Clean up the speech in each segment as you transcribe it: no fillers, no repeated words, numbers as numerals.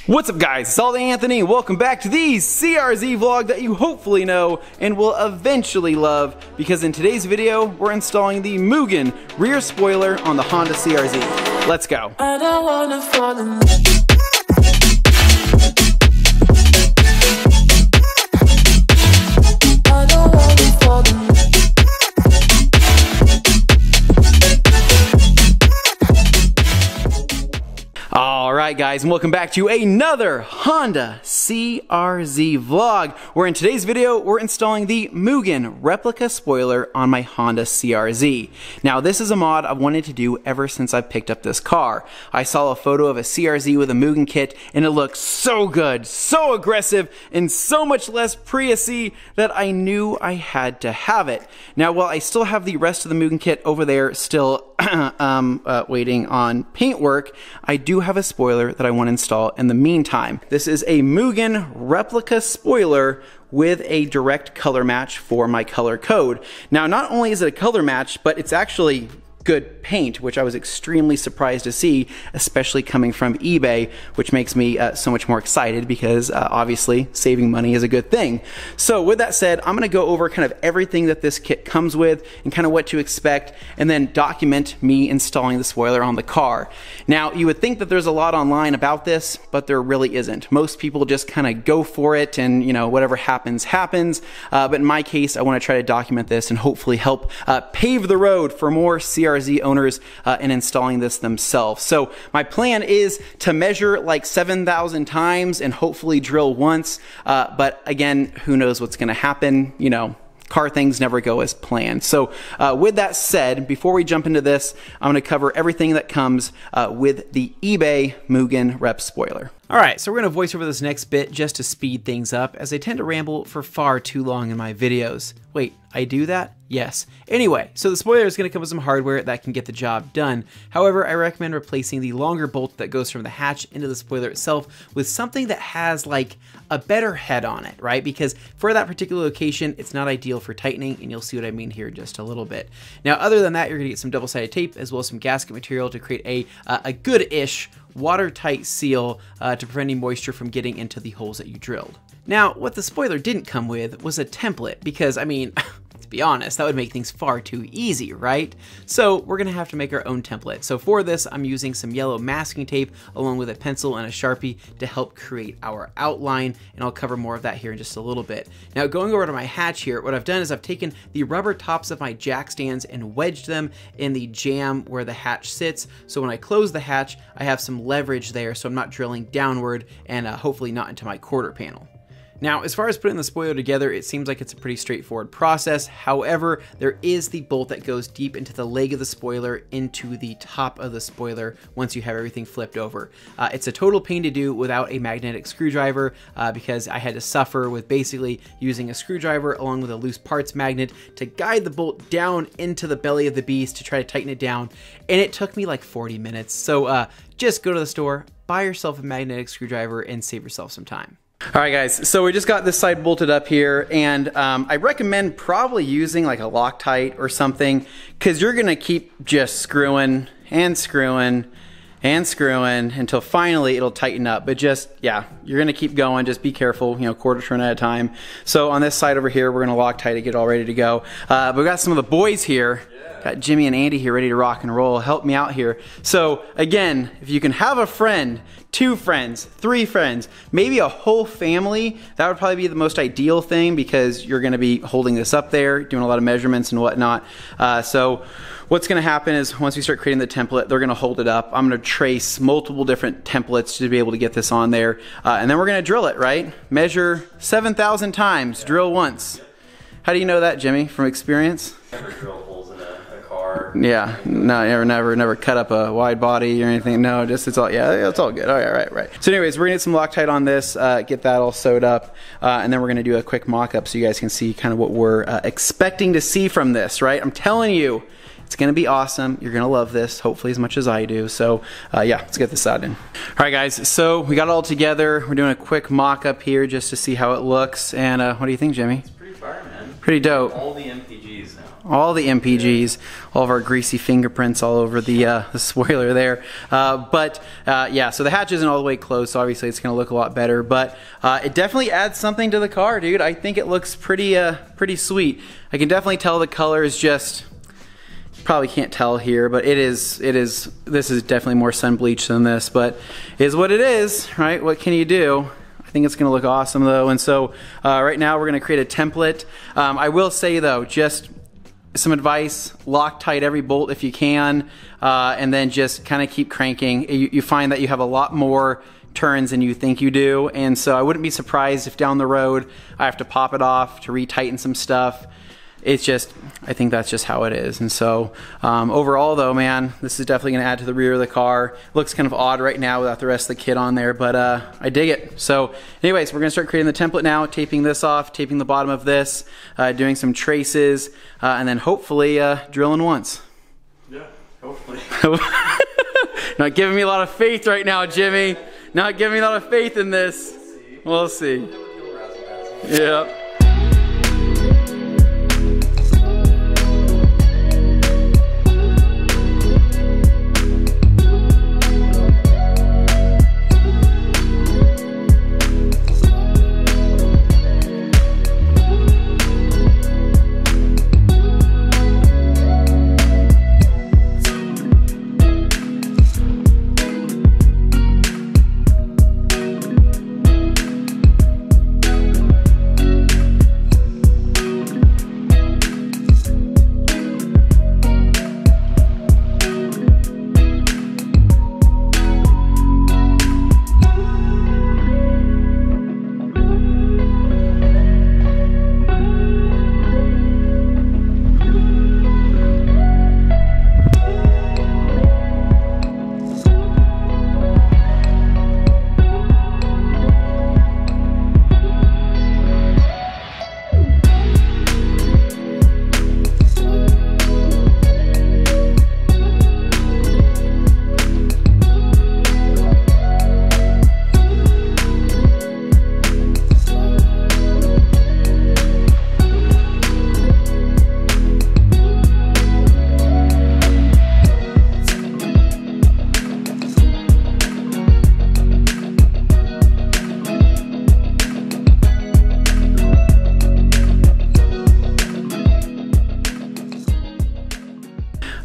What's up guys, it's ALLDAYANTHONY. Welcome back to the CRZ vlog that you hopefully know and will eventually love, because in today's video we're installing the Mugen rear spoiler on the Honda CRZ. Let's go. I don't wanna fall in love. Alright guys, and welcome back to another Honda CRZ vlog, where in today's video we're installing the Mugen replica spoiler on my Honda CRZ. Now this is a mod I've wanted to do ever since I picked up this car. I saw a photo of a CRZ with a Mugen kit and it looked so good, so aggressive, and so much less Prius-y that I knew I had to have it. Now while I still have the rest of the Mugen kit over there still waiting on paintwork, I do have a spoiler that I want to install in the meantime. This is a Mugen replica spoiler with a direct color match for my color code. Now not only is it a color match, but it's actually good paint, which I was extremely surprised to see, especially coming from eBay, which makes me so much more excited because obviously saving money is a good thing. So with that said, I'm gonna go over kind of everything that this kit comes with and kind of what to expect, and then document me installing the spoiler on the car. Now you would think that there's a lot online about this, but there really isn't. Most people just kind of go for it and, you know, whatever happens, happens. But in my case, I want to try to document this and hopefully help pave the road for more CRZ owners in installing this themselves. So my plan is to measure like 7,000 times and hopefully drill once, but again, who knows what's going to happen, you know. Car things never go as planned. So with that said, before we jump into this, I'm going to cover everything that comes with the eBay Mugen rep spoiler. Alright, so we're going to voice over this next bit just to speed things up, as I tend to ramble for far too long in my videos. Wait, I do that? Yes. Anyway, so the spoiler is going to come with some hardware that can get the job done. However, I recommend replacing the longer bolt that goes from the hatch into the spoiler itself with something that has like a better head on it, right? Because for that particular location, it's not ideal for tightening, and you'll see what I mean here in just a little bit. Now, other than that, you're going to get some double-sided tape as well as some gasket material to create a good-ish watertight seal to prevent any moisture from getting into the holes that you drilled. Now, what the spoiler didn't come with was a template, because, I mean, to be honest, that would make things far too easy, right? So we're gonna have to make our own template. So for this, I'm using some yellow masking tape along with a pencil and a Sharpie to help create our outline, and I'll cover more of that here in just a little bit. Now, going over to my hatch here, what I've done is I've taken the rubber tops of my jack stands and wedged them in the jamb where the hatch sits, so when I close the hatch, I have some leverage there so I'm not drilling downward and hopefully not into my quarter panel. Now, as far as putting the spoiler together, it seems like it's a pretty straightforward process. However, there is the bolt that goes deep into the leg of the spoiler into the top of the spoiler once you have everything flipped over. It's a total pain to do without a magnetic screwdriver because I had to suffer with basically using a screwdriver along with a loose parts magnet to guide the bolt down into the belly of the beast to try to tighten it down, and it took me like 40 minutes. So just go to the store, buy yourself a magnetic screwdriver, and save yourself some time. Alright guys, so we just got this side bolted up here, and I recommend probably using like a Loctite or something, because you're going to keep just screwing and screwing and screwing until finally it'll tighten up. But just, yeah, you're going to keep going, just be careful, you know, quarter turn at a time. So on this side over here, we're going to Loctite to get all ready to go. But we got some of the boys here. Got Jimmy and Andy here ready to rock and roll. Help me out here. So again, if you can have a friend, 2 friends, 3 friends, maybe a whole family, that would probably be the most ideal thing, because you're going to be holding this up there, doing a lot of measurements and whatnot. So what's going to happen is once we start creating the template, they're going to hold it up. I'm going to trace multiple different templates to be able to get this on there. And then we're going to drill it, right? Measure 7,000 times, drill once. How do you know that, Jimmy, from experience? Never drill holes in a car. Yeah, no, never cut up a wide body or anything. No, just it's all, yeah, it's all good. All right. So anyways, we're gonna get some Loctite on this, get that all sewed up, and then we're gonna do a quick mock-up so you guys can see kind of what we're expecting to see from this, right? I'm telling you, it's gonna be awesome. You're gonna love this, hopefully as much as I do. So yeah, let's get this out in. All right guys, so we got it all together. We're doing a quick mock-up here just to see how it looks. And what do you think, Jimmy? It's pretty fire, man. Pretty dope. All the MPGs now. all the MPGs, all of our greasy fingerprints all over the spoiler there. Yeah, so the hatch isn't all the way closed, so obviously it's going to look a lot better, but it definitely adds something to the car, dude. I think it looks pretty sweet. I can definitely tell the color is just, probably can't tell here, but this is definitely more sun bleach than this, but it is what it is, right? What can you do? I think it's going to look awesome though. And so right now we're going to create a template. I will say though, just some advice: Loctite every bolt if you can, and then just kind of keep cranking. You find that you have a lot more turns than you think you do, and so I wouldn't be surprised if down the road I have to pop it off to retighten some stuff. It's just, I think that's just how it is. And so overall though, man, this is definitely going to add to the rear of the car. Looks kind of odd right now without the rest of the kit on there, but I dig it. So anyways, we're going to start creating the template now, taping this off, taping the bottom of this, doing some traces, and then hopefully drilling once. Yeah, hopefully. Not giving me a lot of faith right now, Jimmy. Not giving me a lot of faith in this. We'll see. Yeah.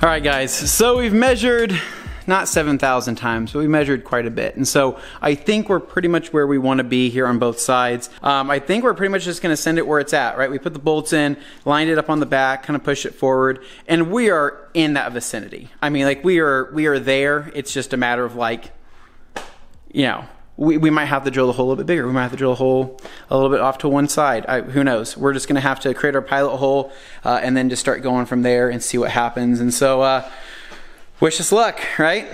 All right, guys, so we've measured not 7,000 times, but we measured quite a bit. And so I think we're pretty much where we want to be here on both sides. I think we're pretty much just going to send it where it's at, right? We put the bolts in, lined it up on the back, kind of push it forward, and we are in that vicinity. I mean, like we are there. It's just a matter of like, you know, we might have to drill the hole a little bit bigger. We might have to drill a hole a little bit off to one side. Who knows? We're just going to have to create our pilot hole and then just start going from there and see what happens. And so wish us luck, right?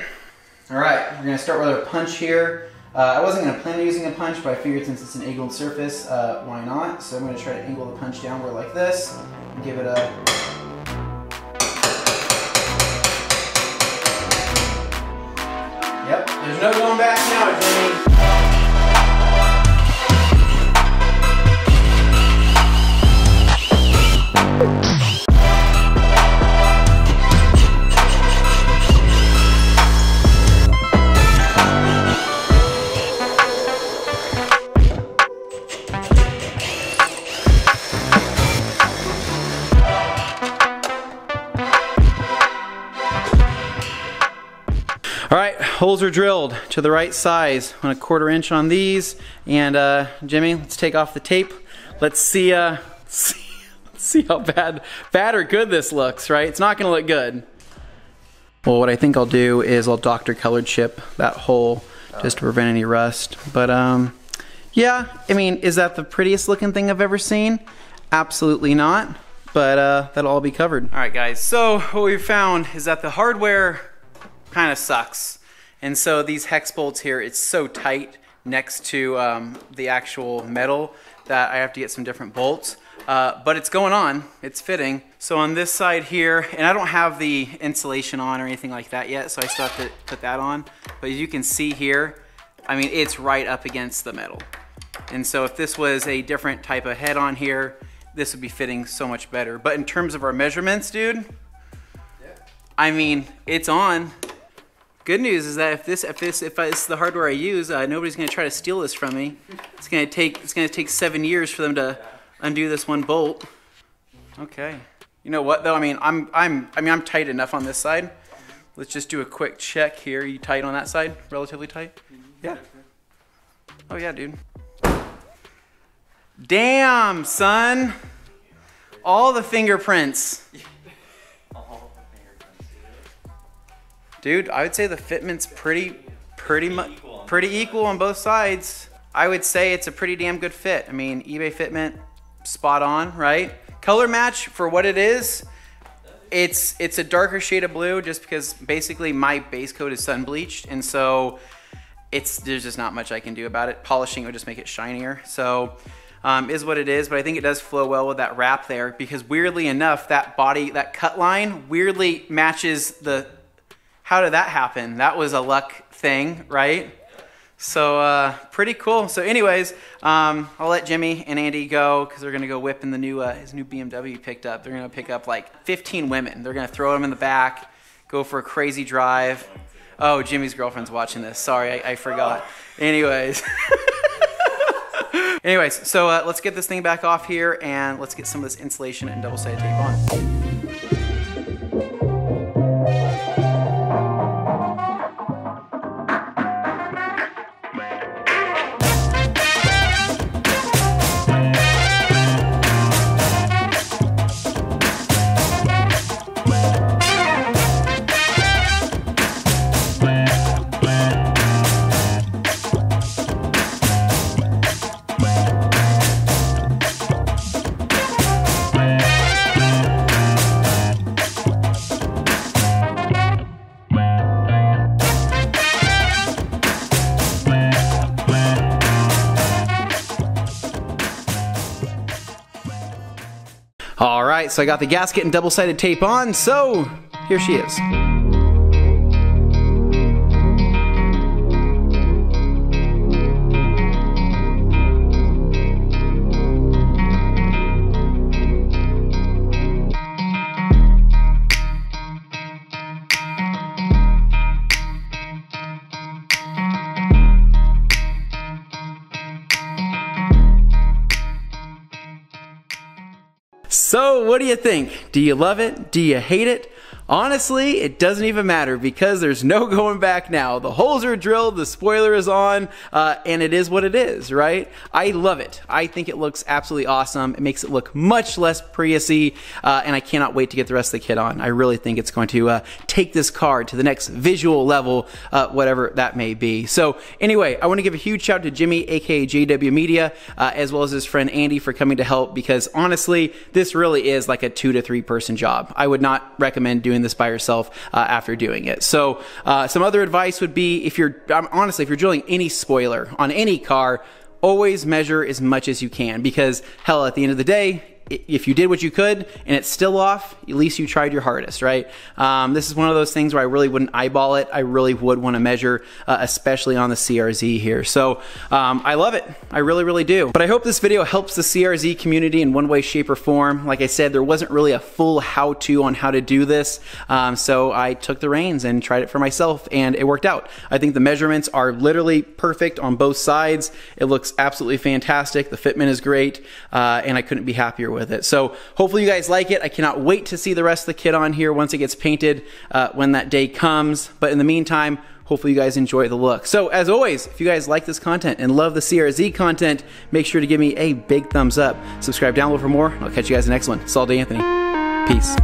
All right, we're going to start with our punch here. I wasn't going to plan on using a punch, but I figured since it's an angled surface, why not? So I'm going to try to angle the punch downward like this and give it a... Yep, there's no going back now, Jimmy. All right, holes are drilled to the right size. I'm gonna 1/4 inch on these, and Jimmy, let's take off the tape. Let's see, see how bad or good this looks. Right? It's not gonna look good. Well, what I think I'll do is I'll doctor color chip that hole just to prevent any rust. But yeah, I mean, is that the prettiest looking thing I've ever seen? Absolutely not. But that'll all be covered. All right, guys. So what we found is that the hardware kind of sucks, and so these hex bolts here, it's so tight next to the actual metal that I have to get some different bolts, but it's going on, it's fitting. So on this side here, and I don't have the insulation on or anything like that yet, so I still have to put that on, but as you can see here, I mean, it's right up against the metal. And so if this was a different type of head on here, this would be fitting so much better. But in terms of our measurements, dude, I mean, it's on. Good news is that if it's the hardware I use, nobody's gonna try to steal this from me. It's gonna take 7 years for them to undo this one bolt. Okay. You know what though? I mean, I'm tight enough on this side. Let's just do a quick check here. You tight on that side? Relatively tight? Yeah. Oh yeah, dude. Damn, son. All the fingerprints. Dude, I would say the fitment's pretty equal on both sides. I would say it's a pretty damn good fit. I mean, eBay fitment, spot on, right? Color match for what it is. It's a darker shade of blue just because basically my base coat is sun bleached, and so there's just not much I can do about it. Polishing would just make it shinier. So is what it is, but I think it does flow well with that wrap there because weirdly enough, that cut line weirdly matches the. How did that happen? That was a luck thing, right? So pretty cool. So anyways, I'll let Jimmy and Andy go because they're gonna go whip in the new his new BMW he picked up. They're gonna pick up like 15 women. They're gonna throw them in the back, go for a crazy drive. Oh, Jimmy's girlfriend's watching this. Sorry, I forgot. Anyways. Anyways, so let's get this thing back off here and let's get some of this insulation and double-sided tape on. All right, so I got the gasket and double-sided tape on, so here she is. So what do you think? Do you love it? Do you hate it? Honestly, it doesn't even matter because there's no going back now. The holes are drilled, the spoiler is on, and it is what it is, right? I love it. I think it looks absolutely awesome. It makes it look much less Prius-y, and I cannot wait to get the rest of the kit on. I really think it's going to take this car to the next visual level, whatever that may be. So anyway, I want to give a huge shout out to Jimmy, aka Jw.Media, as well as his friend Andy for coming to help because honestly, this really is like a 2 to 3 person job. I would not recommend doing this by yourself after doing it. So some other advice would be honestly, if you're drilling any spoiler on any car, always measure as much as you can because hell, at the end of the day, if you did what you could and it's still off, at least you tried your hardest, right? This is one of those things where I really wouldn't eyeball it. I really would want to measure, especially on the CRZ here. So I love it. I really, really do. But I hope this video helps the CRZ community in one way, shape, or form. Like I said, there wasn't really a full how-to on how to do this. So I took the reins and tried it for myself and it worked out. I think the measurements are literally perfect on both sides. It looks absolutely fantastic. The fitment is great. And I couldn't be happier with it. So hopefully you guys like it. I cannot wait to see the rest of the kit on here once it gets painted when that day comes. But in the meantime, hopefully you guys enjoy the look. So as always, if you guys like this content and love the CRZ content, make sure to give me a big thumbs up. Subscribe down below for more. I'll catch you guys in the next one. It's ALLDAYANTHONY. Peace.